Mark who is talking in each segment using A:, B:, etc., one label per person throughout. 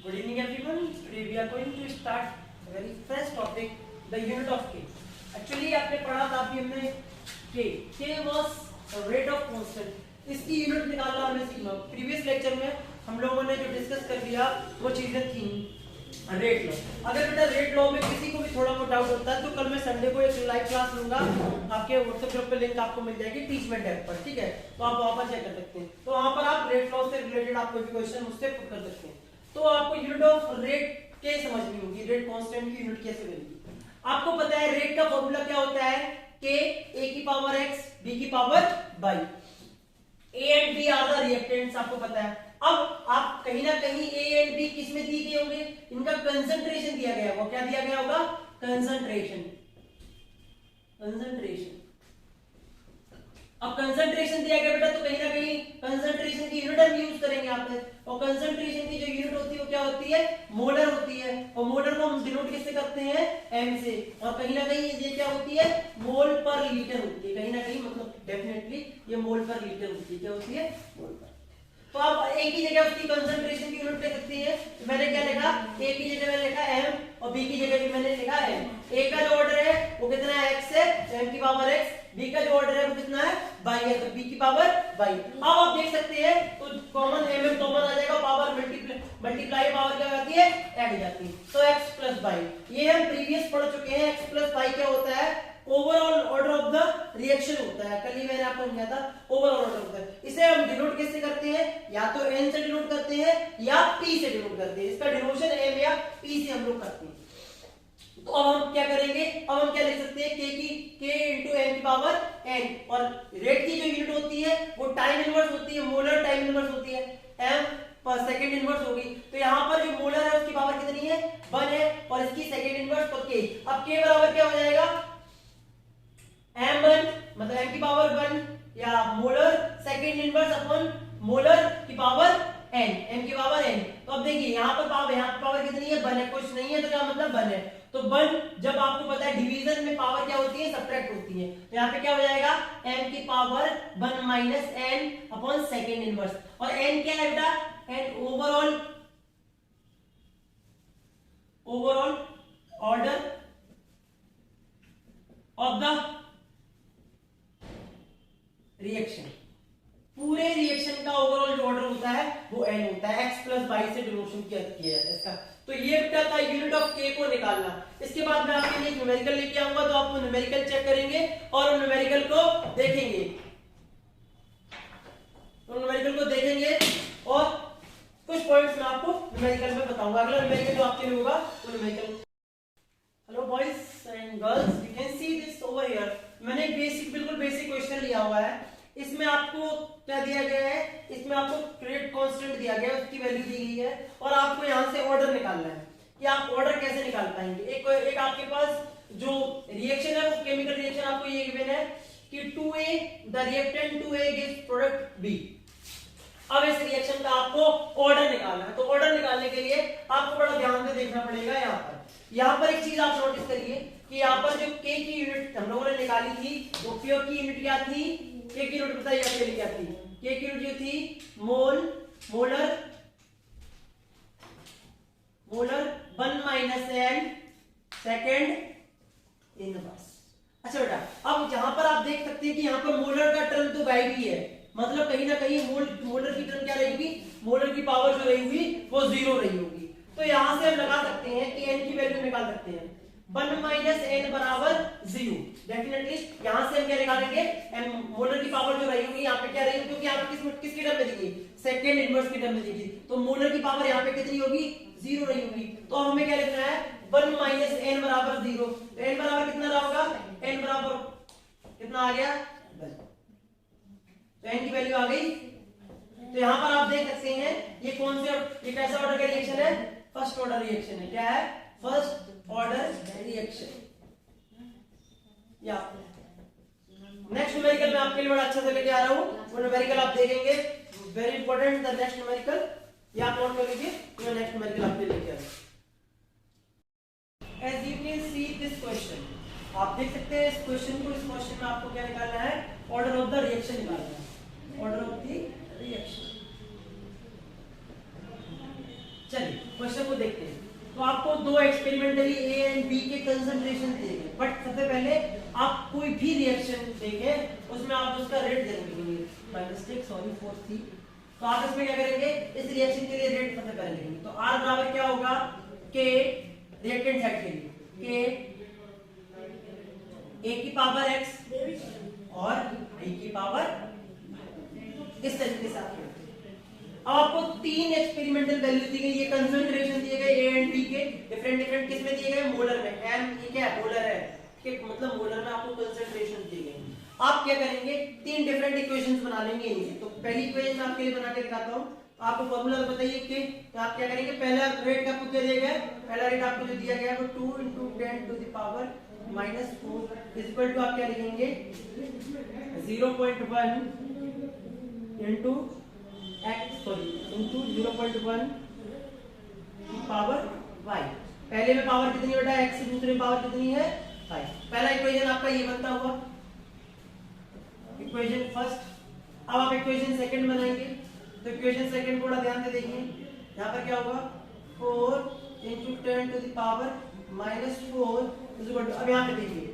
A: Good evening everyone. Today we are going to start a very fresh topic, the unit of K. Actually आपने पढ़ा था अभी हमने K. K was rate of constant. इसकी unit निकालना हमने सीखा. प्रीवियस लेक्चर में हम लोगों ने जो डिस्कस कर लिया वो चीजें थी रेट लॉ. अगर बेटा रेट लॉ में किसी को भी थोड़ा बहुत डाउट होता है तो कल मैं संडे को एक लाइव क्लास लूंगा. आपके व्हाट्सएप ग्रुप पे लिंक आपको मिल जाएगी टीचमेंट ऐप पर. ठीक है, तो आप वहां पर चेक कर सकते हैं. तो वहां पर आप रेट लॉ से रिलेटेड आप कोई भी क्वेश्चन मुझसे पुट कर सकते हैं. तो आपको यूनिट ऑफ रेट के समझनी होगी. रेट कांस्टेंट की यूनिट कैसे बनेगी. आपको पता है रेट का फॉर्मूला क्या होता है. k a की पावर x b की power y. a and b are the reactants आपको पता है. अब आप कहीं ना कहीं a एंड b किस में दिए गए होंगे. इनका कंसंट्रेशन दिया गया होगा. क्या दिया गया होगा. कंसंट्रेशन. अब कंसंट्रेशन दिया गया बेटा तो कहीं ना कहीं कंसंट्रेशन की यूनिट हम यूज करेंगे यहाँ पे. और कंसंट्रेशन की जो यूनिट होती है वो क्या होती है. मोलर होती है. और मोलर को हम डिनोट किससे करते हैं. m से. और कहीं ना कहीं ये क्या होती है. मोल पर लीटर होती है. कहीं ना कहीं मतलब डेफिनेटली ये मोल पर लीटर होती है. क्या होती है. मोल पर. तो आप एक ही जगह उसकी कंसंट्रेशन की यूनिट ले सकते हैं. तो मैंने क्या लिखा. a की जगह मैंने लिखा m और b की जगह भी मैंने लिखा m. a का जो ऑर्डर है वो कितना है x है. m की पावर x. b का जो ऑर्डर है वो कितना है y है. तो b की पावर y. अब आप देख सकते हैं तो कॉमन m कॉमन आ जाएगा. पावर मल्टीप्लाई पावर क्या आती है. ऐड हो जाती है. तो x प्लस y ये हम प्रीवियस पढ़ चुके हैं. x प्लस y क्या होता है. Overall order of the reaction होता है. कल ही मैंने आपको समझाया था. ओवरऑल ऑर्डर होता है. इसे हम डिनोट कैसे करते हैं. या तो n से डिनोट करते हैं या p से डिनोट करते हैं. इसका डिनोशन m या p से हम लोग करते हैं. तो अब हम क्या करेंगे. अब हम क्या लिख सकते हैं. k into m की पावर n. और रेट की जो यूनिट होती है वो टाइम इनवर्स होती है. मोलर टाइम इनवर्स होती है. m पर सेकंड इनवर्स होगी. तो यहाँ पर जो मोलर है उसकी पावर कितनी है 1 है. और इसकी सेकंड इनवर्स तो k. अब k बराबर क्या हो जाएगा. m1 मतलब m की पावर 1 या molar second inverse upon molar की पावर n. m की पावर n. तो अब देखिए यहाँ पर पावर कितनी है 1 है. कुछ नहीं है तो क्या मतलब 1 है. तो 1 जब आपको पता है डिवीजन में पावर क्या होती है. सब्ट्रैक्ट होती है. तो यहाँ पे क्या हो जाएगा. m की power 1 minus n upon second inverse. और n क्या है बेटा. n overall order of the reaction. पूरे रिएक्शन का ओवरऑल जो ऑर्डर होता है वो n होता है. x प्लस y से डिनोशन किया जाता है इसका. तो ये क्या था यूनिट ऑफ k को निकालना. इसके बाद मैं आपके लिए न्यूमेरिकल लेके आऊंगा तो आप न्यूमेरिकल चेक करेंगे और न्यूमेरिकल को देखेंगे. और कुछ पॉइंट्स मैं आपको न्यूमेरिकल में बताऊंगा. अगला न्यूमेरिकल जो आपके लिए होगा वो numerical. Hello boys and girls, you can see this over here. मैंने बिल्कुल बेसिक क्वेश्चन लिया हुआ है. इसमें आपको क्या दिया गया है. इसमें आपको रेट कांस्टेंट दिया गया है. उसकी वैल्यू दी गई है. और आपको यहां से ऑर्डर निकालना है कि आप ऑर्डर कैसे निकाल पाएंगे. एक आपके पास जो रिएक्शन है वो केमिकल रिएक्शन आपको ये गिवन है कि 2A the reactant 2A gives product B. अब इस रिएक्शन का आपको ऑर्डर निकालना है. तो ऑर्डर निकालने के लिए आपको बड़ा ध्यान से देखना पड़ेगा. यहाँ पर एक चीज आप नोटिस करिए कि यहाँ पर जो K की यूनिट हम लोगों ने निकाली थी वो Q की यूनिट क्या थी. K की यूनिट बताइए आपके लिए क्या थी. K की यूनिट जो थी molar 1 minus n second inverse. अच्छा बेटा अब जहां पर आप देख सकते हैं कि यहाँ पर मोलर का टर्म तो गायब ही है. मतलब कहीं ना कहीं मोलर की टर्म क्या रहेगी. मोलर की पावर जो रही होगी वो 0 रही होगी. तो यहां से हम लगा सकते हैं कि n की वैल्यू निकाल सकते हैं. 1 माइनस n बराबर 0. डेफिनेटली यहां से हम क्या निकालेंगे. मोलर की पावर जो रही होगी यहाँ पे क्या रही होगी क्योंकि यहाँ पे किसकी टर्म में दी. सेकंड इनवर्स की टर्म में दी. तो मोलर की पावर यहाँ पे कितनी होगी 0 रही होगी. तो हमें क्या लिखना है 1 माइनस n बराबर 0. तो n बराबर कितना रहा होगा. n बराबर कितना आ गया 1. तो n की वैल्यू आ गई. तो यहाँ पर आप देख सकते हैं ये कौन से ये कैसा ऑर्डर का रिएक्शन है. फर्स्ट ऑर्डर रिएक्शन है. क्या है फर्स्ट ऑर्डर रिएक्शन. या नेक्स्ट न्यूमेरिकल मैं आपके लिए बड़ा अच्छा से लेके आ रहा हूँ. वो न्यूमेरिकल आप देखेंगे. Very important the next numerical. ये आप नोट कर लीजिए. मैं नेक्स्ट न्यूमेरिकल आपके लिए लेके आ रहा हूँ. As you can see this question, आप देख सकते हैं इस क्वेश्चन में आपको क्या निकालना है. ऑर्डर ऑफ द रिएक्शन निकालना है. Order of the reaction. चलिए क्वेश्चन को देखते हैं। तो आपको दो एक्सपेरिमेंटली ए एंड बी के कंसंट्रेशन दिए गए, बट सबसे पहले आप कोई भी रिएक्शन देखें उसमें आप उसका रेट देंगे। बाय मिस्टेक सॉरी फॉर थी। तो आप इसमें क्या करेंगे, इस रिएक्शन के लिए रेट सबसे पहले लिखेंगे। तो R बराबर क्या होगा, K रिएक्टेंट साइड के लिए K A की पावर x और B की पावर, इस तरीके से आप करते हैं। अब आपको तीन एक्सपेरिमेंटल वैल्यू दी गई, ये कंसंट्रेशन दिए गए ए एंड बी के, डिफरेंट डिफरेंट किसमें दिए गए, मोलर में। m ये क्या है, मोलर है, ठीक, मतलब मोलर में आपको कंसंट्रेशन दिए गए। आप क्या करेंगे, तीन डिफरेंट इक्वेशंस बना लेंगे इन्हीं से। तो पहली इक्वेशन मैं आपके लिए बना के दिखाता हूं। आपको फार्मूला बताइए कि तो आप क्या करेंगे, पहला रेट का आपको क्या दिया गया है, पहला रेट आपको जो दिया गया है वो 2 × 10 to the power -4 equal to आप क्या लिखेंगे 0.1 इनटू x सॉरी इनटू 0.1 की पावर y। पहले में पावर कितनी बेटा x, दूसरे में पावर कितनी है y। पहला इक्वेशन आपका ये बनता हुआ इक्वेशन फर्स्ट। अब आप इक्वेशन सेकंड बनाएंगे। तो इक्वेशन सेकंड थोड़ा ध्यान से देखिए, यहाँ पर क्या होगा 4 × 10 to the power -4 is equal to, अब यहाँ पे देखिए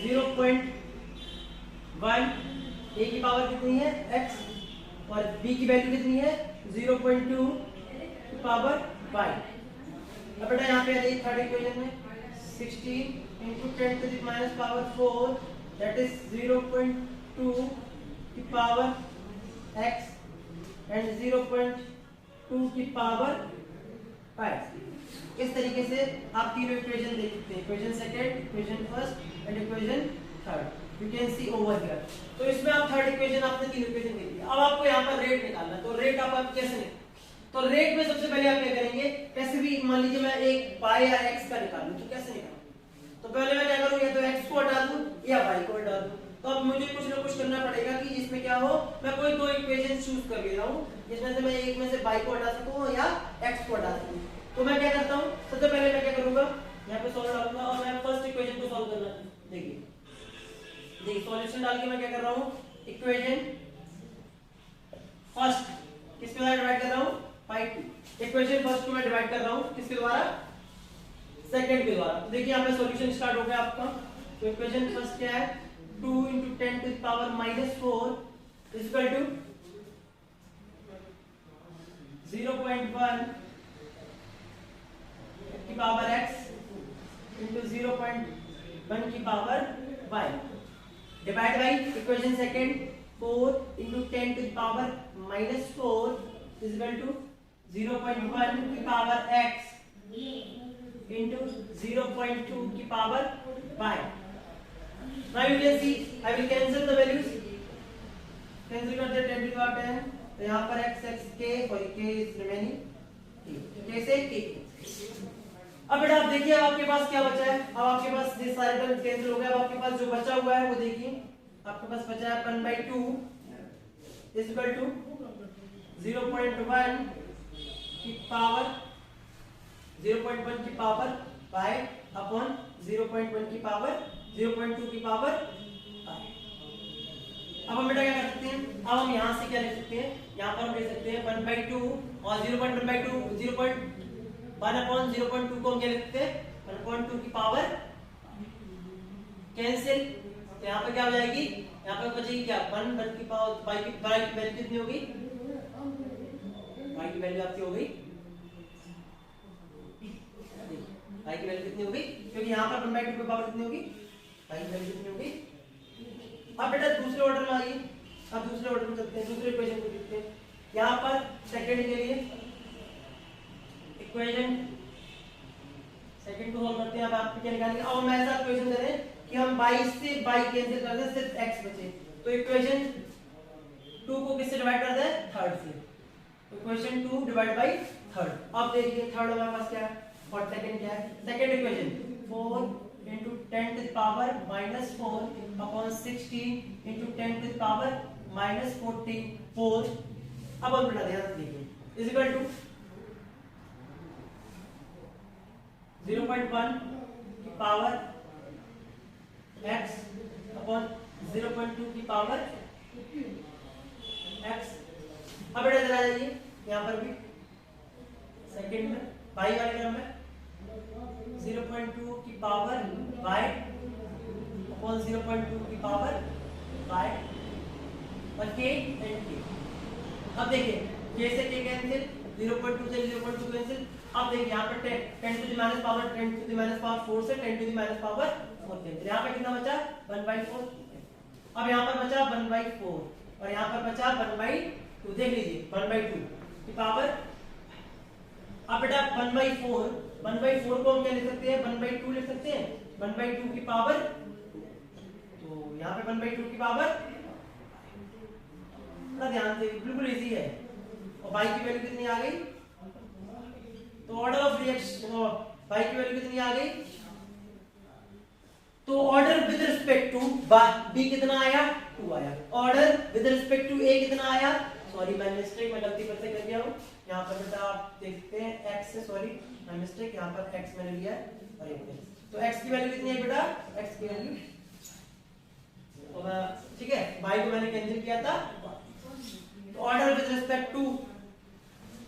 A: 0.1 a की पावर कितनी है x और b की वैल्यू कितनी है 0.2 की पावर y। अब बेटा यहाँ पे देखिए थर्ड इक्वेशन में 16 × 10 to the minus power 4 that is 0.2 की पावर x एंड 0.2 की पावर y। इस तरीके से आप तीनों इक्वेशन देख सकते हैं, equation second, equation first and equation third. You can see over here. तो इसमें आप थर्ड इक्वेशन आपने तीन इक्वेशन देख लिया। अब आपको यहाँ पर रेट निकालना है। तो रेट आप कैसे निकालेंगे, तो रेट में सबसे पहले आप क्या करेंगे, कैसे भी मान लीजिए मैं एक y या x का निकालूं, तो कैसे निकालूं, तो पहले मैं क्या करूं, या तो x को हटा दूं या y को हटा दूं। तो अब मुझे कुछ ना कुछ करना पड़ेगा कि जिसमें क्या हो, मैं कोई दो इक्वेशन चूज कर ले रहा हूं जिसमें से मैं एक में से y को हटा सकूं या x को हटा सकूं। तो मैं क्या करता हूं, सबसे पहले मैं क्या करूंगा, यहाँ पे सॉल्व डालूंगा और मैं फर्स्ट इक्वेशन को सॉल्व करना, देखिए सॉल्यूशन डाल के मैं क्या कर रहा हूं, इक्वेशन फर्स्ट किसके द्वारा डिवाइड कर रहा हूं बाय 2। इक्वेशन फर्स्ट को मैं डिवाइड कर रहा हूं किसके द्वारा, सेकंड के द्वारा। तो देखिए यहाँ पे सॉल्यूशन स्टार्ट हो गया आपका। तो इक्वेशन फर्स्ट क्या है 2 × 10 to the power -4 is equal to 0.1 की पावर x इंटू 0.1 की power y divide by equation second 4 × 10 to the power -4 is equal to 0.1 की पावर x इंटू 0.2 की power y। Now you can see I will cancel the values, cancel करते 10 to the power 10। तो यहाँ पर x k और k is remaining k से k। अब बेटा आप देखिए आपके पास क्या बचा है, अब आपके पास ये सारे टर्म कैंसिल हो गए। अब आपके पास जो बचा हुआ है वो देखिए, आपके पास बचा है 1/2 इज इक्वल टू 0.1 की पावर 0.1 की पावर y अपॉन 0.1 की पावर 0.2 की पावर y। अब हम बेटा क्या कर सकते हैं, अब हम यहाँ से क्या ले सकते हैं, यहाँ पर हम ले सकते हैं 1/2 और 0.1/2 0.1 अपॉन 0.2 को हम क्या लिखते हैं 1.2 की पावर कैंसिल। तो यहाँ पे क्या हो जाएगी, यहाँ पे बचेगी क्या 1 की पावर y की वैल्यू कितनी होगी, y की वैल्यू आपकी हो गई, y की वैल्यू कितनी होगी, क्योंकि यहाँ पर 1/2 की पावर कितनी होगी, y की वैल्यू कितनी होगी। अब बेटा दूसरे ऑर्डर में आइए, अब दूसरे ऑर्डर में चलते हैं, दूसरे इक्वेशन को लिखते हैं। यहाँ पर सेकंड के लिए इक्वेशन सेकंड को सॉल्व करते हैं। अब आप क्या निकालेंगे, अब हम ऐसा इक्वेशन दे रहे हैं कि हम 22 से y कैंसिल कर दें, सिर्फ x बचे। तो इक्वेशन 2 को किससे डिवाइड कर दें, थर्ड से। तो इक्वेशन 2 डिवाइड बाय थर्ड। अब देखिए थर्ड हमारे पास क्या है और सेकंड क्या है, second equation 4 × 10 to the power -4 upon 16 × 10 to the power -44। अब हम बेटा ध्यान से देखिए इज इक्वल टू 0.1 की पावर x अपॉन 0.2 की पावर x। अब बेटा चला जाइए यहाँ पर भी सेकंड में बाई वाले क्रम में 0.2 की पावर बाय अपॉन 0.2 की पावर बाय और k एंड k। अब देखिए k से k कैंसिल, 0.2 से 0.2 कैंसिल। अब देखिए यहाँ पर 10 to the minus power 10 to the minus power 4 से 10 to the minus power 4 cancel. यहाँ पे कितना बचा 1/4। अब यहाँ पर बचा 1/4 और यहाँ पर बचा 1/2। देख लीजिए 1/2 की पावर। अब बेटा 1/4 को हम क्या लिख सकते हैं 1/2 लिख सकते हैं 1/2 की पावर। तो यहाँ पे 1/2 की पावर थोड़ा ध्यान से, बिल्कुल इजी है। और बाई की वैल्यू कितनी आ गई, तो ऑर्डर ऑफ रिएक्शन बाई की वैल्यू कितनी आ गई, तो order with respect to B कितना आया 2 आया। Order with respect to A कितना आया, सॉरी मैं मिस्टेक में गलती करते कर गया हूं। यहाँ पर बेटा आप देखते हैं x से, सॉरी मैं मिस्टेक, यहाँ पर x मैंने लिया है और ये तो x की वैल्यू कितनी है बेटा, x की वैल्यू ठीक है, y को मैंने कैंसिल किया था। तो ऑर्डर विद रिस्पेक्ट टू,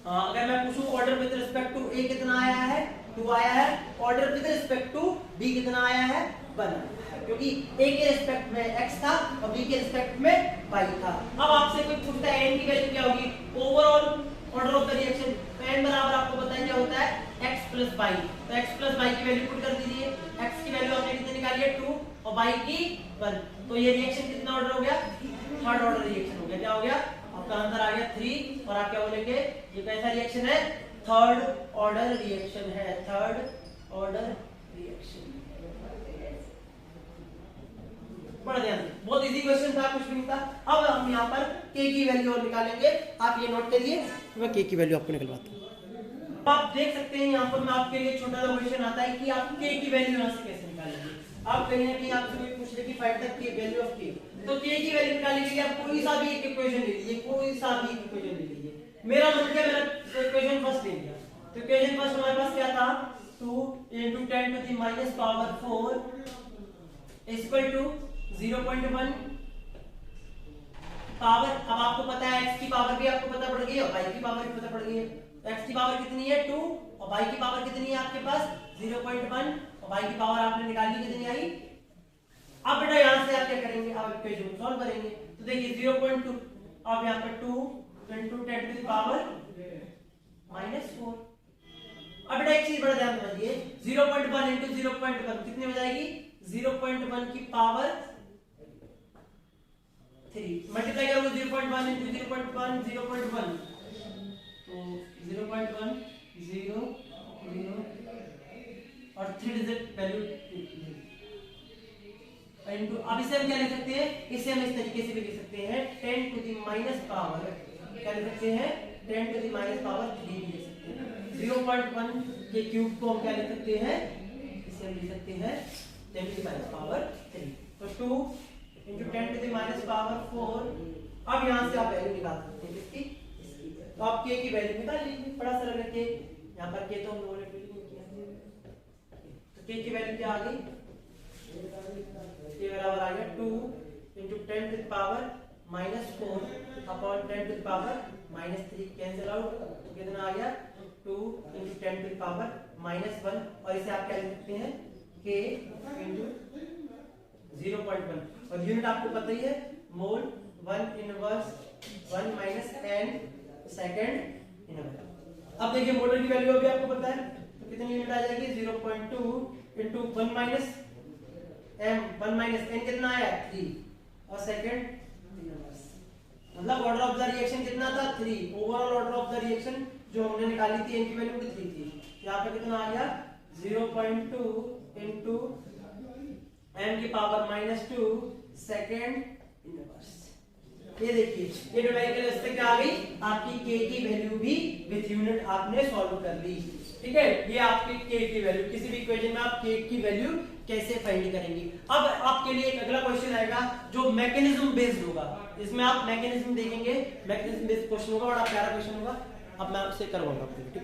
A: अगर मैं पूछूं order with respect to A कितना आया है 2 आया है, order with respect to B कितना आया है 1 आया है, क्योंकि ए के रिस्पेक्ट में x था और बी के रिस्पेक्ट में y था। अब आपसे कोई पूछता है n की वैल्यू क्या होगी, overall order of the reaction, तो n बराबर आपको पता है क्या होता है x प्लस y। तो x प्लस y की वैल्यू पुट कर दीजिए। x की वैल्यू आपने कितनी निकाली है 2 और y की 1। तो ये रिएक्शन कितना ऑर्डर हो गया, थर्ड ऑर्डर रिएक्शन हो गया। क्या हो गया, आपका आंसर आ गया 3। और आप क्या बोलेंगे, ये कैसा रिएक्शन है, थर्ड ऑर्डर रिएक्शन है, थर्ड ऑर्डर रिएक्शन। बड़ा ध्यान, बहुत इजी क्वेश्चन था, कुछ भी नहीं था। अब हम यहाँ पर k की वैल्यू और निकालेंगे। आप ये नोट करिए, मैं k की वैल्यू आपको निकलवाता हूँ। आप देख सकते हैं यहाँ पर मैं आपके लिए छोटा सा क्वेश्चन आता है कि आप k की वैल्यू यहाँ से कैसे निकालेंगे। आप कहीं ना कहीं आपसे कोई पूछ ले कि find the value of k, तो k की वैल्यू निकालने के लिए आप कोई सा भी एक इक्वेशन ले लीजिए, कोई सा भी इक्वेशन ले लीजिए। मेरा मतलब क्या, मेरा इक्वेशन फर्स्ट ले लिया। तो इक्वेशन फर्स्ट हमारे पास क्या था, 2 × 10 to the minus power 4 equal to 0.1 power. अब आपको पता है x की पावर भी आपको पता पड़ गई और y की पावर भी पता पड़ गई है। x की पावर कितनी है 2 और y की पावर कितनी है आपके पास 0.1 और y की पावर आपने निकाली कितनी आई। अब बेटा यहां से आप क्या करेंगे, आप इक्वेशन को सॉल्व करेंगे। तो देखिए 0.2, अब यहां पर 2 × 10 टू द पावर -4। अब बेटा एक चीज बड़ा ध्यान समझिए, 0.1 × 0.1 कितनी हो जाएगी, 0.1 की पावर 3 मल्टीप्लाई करोगे 0.1 × 0.1 0.1, तो 0.1 0 0 और 3 डिजिट वैल्यू इनटू। अब इसे हम क्या लिख सकते हैं, इसे हम इस तरीके से भी लिख सकते हैं 10 टू द माइनस पावर, क्या लिख सकते हैं 10 टू द माइनस पावर 3 भी लिख सकते हैं। 0.1 के क्यूब को हम क्या लिख सकते हैं, इसे हम लिख सकते हैं 10 टू द माइनस पावर 3। तो 2 × 10 टू द माइनस पावर 4। अब यहां से आप वैल्यू निकाल सकते हैं किसकी, तो आप k की वैल्यू निकाल लीजिए, बड़ा सरल है। यहां पर k तो हम लोगों ने नहीं किया, तो k की वैल्यू क्या आ गई, k बराबर आ गया 2 × 10 to the power -4 upon 10 to the power -3 cancel out, तो कितना आ गया 2 × 10 टू द पावर -1। और इसे आप क्या लिख सकते हैं k × 0.1 और यूनिट आपको पता ही है मोल 1 इनवर्स 1 n सेकंड इनवर्स। अब देखिए मोलर की वैल्यू भी आपको पता है, तो कितनी यूनिट आ जाएगी 0.2 × 1 m 1 n कितना आया 3 और सेकंड इनवर्स, मतलब ऑर्डर ऑफ द रिएक्शन कितना था 3। Overall order of the reaction जो हमने निकाली थी n की वैल्यू 3 थी, यहाँ पे कितना आ गया 0.2 × m की पावर -2 सेकंड इनवर्स। ये देखिए ये न्यूमेरिकल इससे क्या आ गई, आपकी k की वैल्यू भी विद यूनिट आपने सॉल्व कर ली। ठीक है, ये आपकी k की वैल्यू, किसी भी इक्वेशन में आप k की वैल्यू कैसे फाइंड करेंगे। अब आपके लिए एक अगला क्वेश्चन आएगा जो मैकेनिज्म बेस्ड होगा, इसमें आप मैकेनिज्म देखेंगे, मैकेनिज्म बेस्ड क्वेश्चन होगा, बड़ा प्यारा क्वेश्चन होगा। अब मैं आपसे करवाऊंगा, ठीक है।